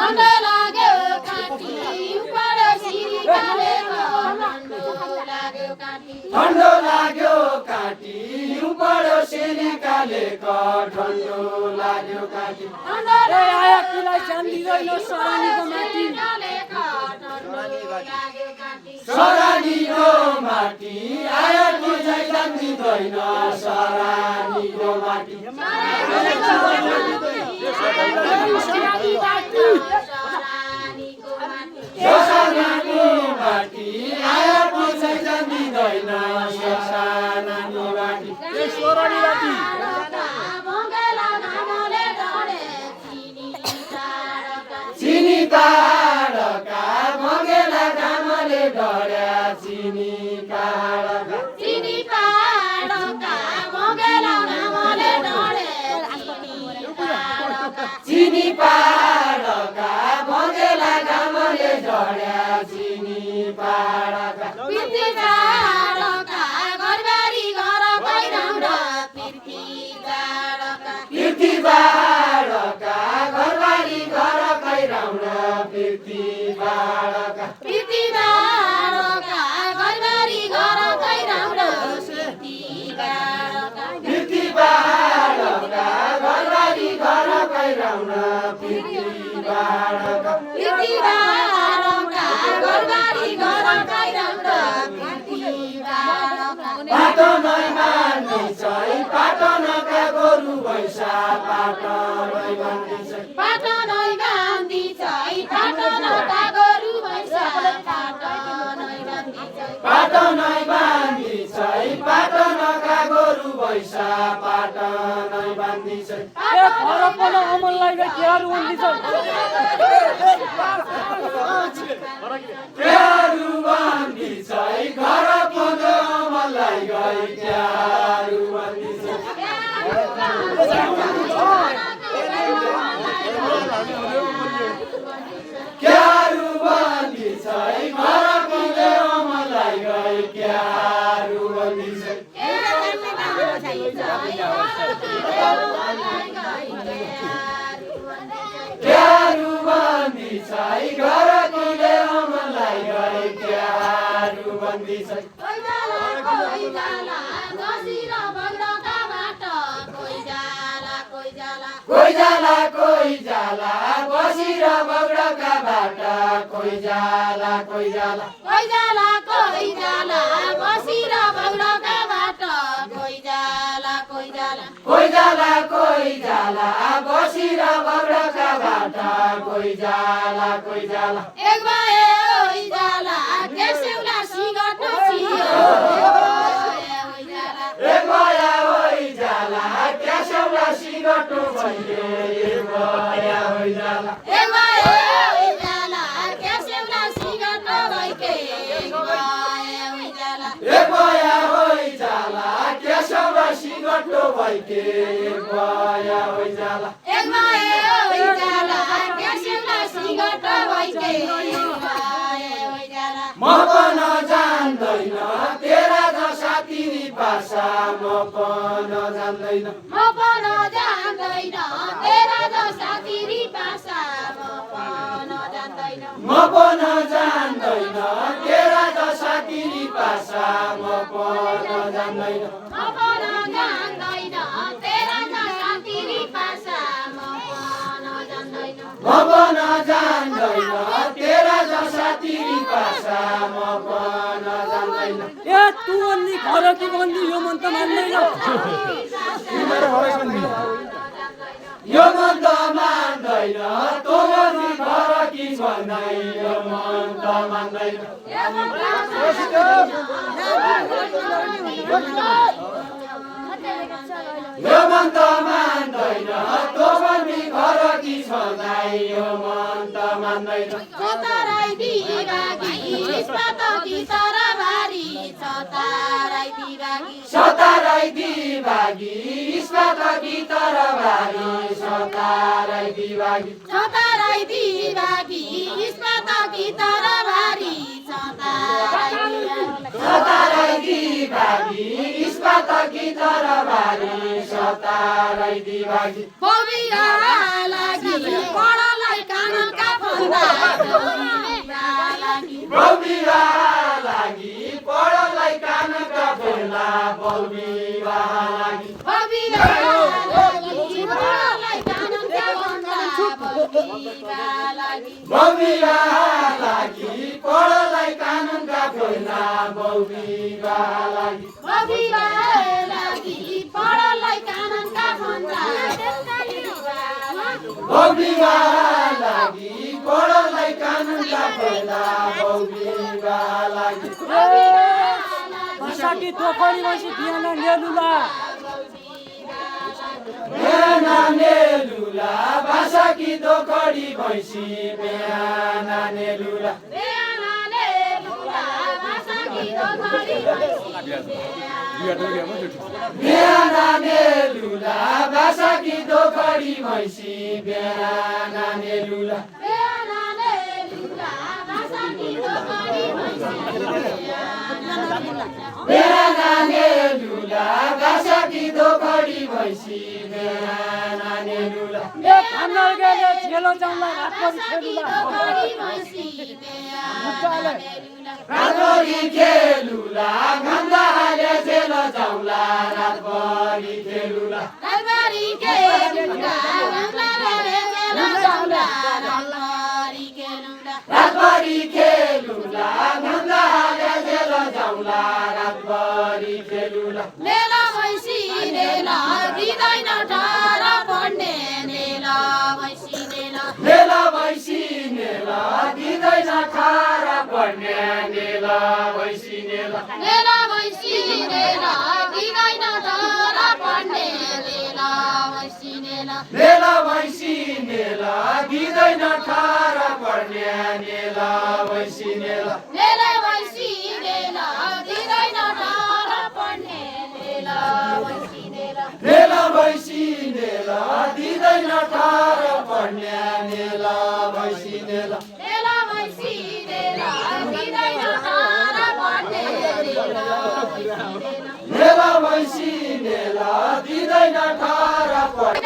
ठण्डो लाग्यो काटी पढ्यो सिरी कालेको ठण्डो लाग्यो काटी पढ्यो सिरी कालेको ठण्डो लाग्यो काटी आया किलाई जान्दिदैन सरानीको माटी सरानीको माटी आया किलाई जान्दिदैन सरानीको माटी सरानीको माटी आया किलाई जान्दिदैन सरानी माटी सरानी माटी चिनी तारका मगेला घामले डढ्या चिनी तारका चिनी तारका मगेला घामले डढ्या चिनी तारका मगेला घामले डढ्या चिनी तारका पिर्ती तारका घरबारी घर पहिराउरा पिर्ती तारका पिर्ती तारका घरबारी घर पहिराउरा पिर्ती तारका पिर्ती तारका घरबारी घर पहिराउरा पिर्ती तारका पिर्ती तारका घरबारी घर पहिराउरा पिर्ती तारका पिर्ती तारका घरबारी घर पहिराउरा पिर्ती तारका पाटो नै मान्ने छै पाटो नका गोरु भैसा पाटो नै मान्ने छै पाटो नै गान्धी छै पाटो नका गोरु भैसा पाटो नै गान्धी छै पाटो नै बान्धी छै पाटो नका गोरु भैसा पाटो नै बान्धी छै ए खरपन अमललाई केहरू भन्दी छ केहरू बान्धी छै खरपन अमललाई गई केहरू बान्धी छै क्यारू बान्धी छै खरपन अमललाई गई क्यारू बान्धी छै क्यारू बान्धी छै खरपन अमललाई गई क्यारू बान्धी छै कोही जाला कोही जाला बसी र बगडका बाटा कोही जाला कोही जाला कोही जाला कोही जाला बसी र बगडका बाटा कोही जाला कोही जाला कोही जाला कोही जाला बसी र बगडका बाटा कोही जाला कोही जाला एक भए ओइ जाला केशवला सिगट छियो एक भए ओइ जाला केशवला सिगट भयो एक भए ओइ जाला एक भए ओइ जाला केशवला सिगट भइके एक भए ओइ जाला एक भए ओइ जाला केशवला सिगट भइके एक भए ओइ जाला एक भए ओइ जाला केशवला सिगट भइके एक भए ओइ जाला म पन जान्दैन तेरा जसा तिरी भाषा म पन जान्दैन म पन जान्दैन तेरा जसा तिरी भाषा म पन जान्दैन म पन जान्दैन तेरा जसा तिरी भाषा म पन जान्दैन म पन जान्दैन तेरा जसा तिरी भाषा म पन जान्दैन म पन जान्दैन तेरा जसा तिरी भाषा म पन जान्दैन ए तू अन्नी खरकी बन्दी यो मन त मान्दैन यो मन त मान्दैन तँ बन्दी खरकी भन्दै यो मन त मान्दैन यो मन त मान्दैन तँ बन्दी खरकी भन्दै यो मन त मान्दैन छताराई दिवागी इस्पातकी तरबारी छताराई दिवागी सताराई दिवागी इस्पातकी तरबारी सताराई दिवागी छताराई दिवागी इस्पातकी तरबारी सताराई दिवागी इस्पातकी तरबारी सताराई दिवागी खोबिरा लागि पढलाई कानका भन्दा लागि बहुविवाह लागि पढललाई कानका फेला बहुविवाह लागि बहुविवाह लागि पढललाई कानुनका फेला बहुविवाह लागि बहुविवाह लागि पढललाई कानुनका फेला बहुविवाह लागि भाषाकी तोकडी बसी बिहान नेलुला बिहान नेलुला भाषाकी तोकडी भैँसी बिहान नेलुला बिहान नेलुला भाषाकी तोकडी भैँसी बिहान नेलुला बिहान नेलुला भाषाकी तोकडी भैँसी बिहान नेलुला एक खन्नर गए छेलो जाउँला रातभरि खेलुला रातभरि खेलुला घन्दा हाले झेल जाउँला रातभरि खेलुला रातभरि खेलुला रातभरि खेलुला घन्दा हाले झेल जाउँला रातभरि खेलुला लेला भैँसी लेला दिँदैन टाढा पढ्ने लेला भैँसी लेला नेला भैँसी नेला दिँदैन खारा पढ्ने नेला भैँसी नेला लेला भैँसी लेला दिँदैन टाढा पढ्ने लेला भैँसी लेला नेला भैँसी नेला दिँदैन खारा पढ्ने नेला भैँसी नेला लेला भैँसी लेला दिँदैन टाढा पढ्ने लेला भैँसी लेला नेला भैँसी नेला दिँदैन खारा पढ्ने नेला भैँसी नेला लेला भैँसी लेला दिँदैन टाढा पढ्ने लेला भैँसी लेला नेला भैँसी नेला दिँदैन खारा पढ्ने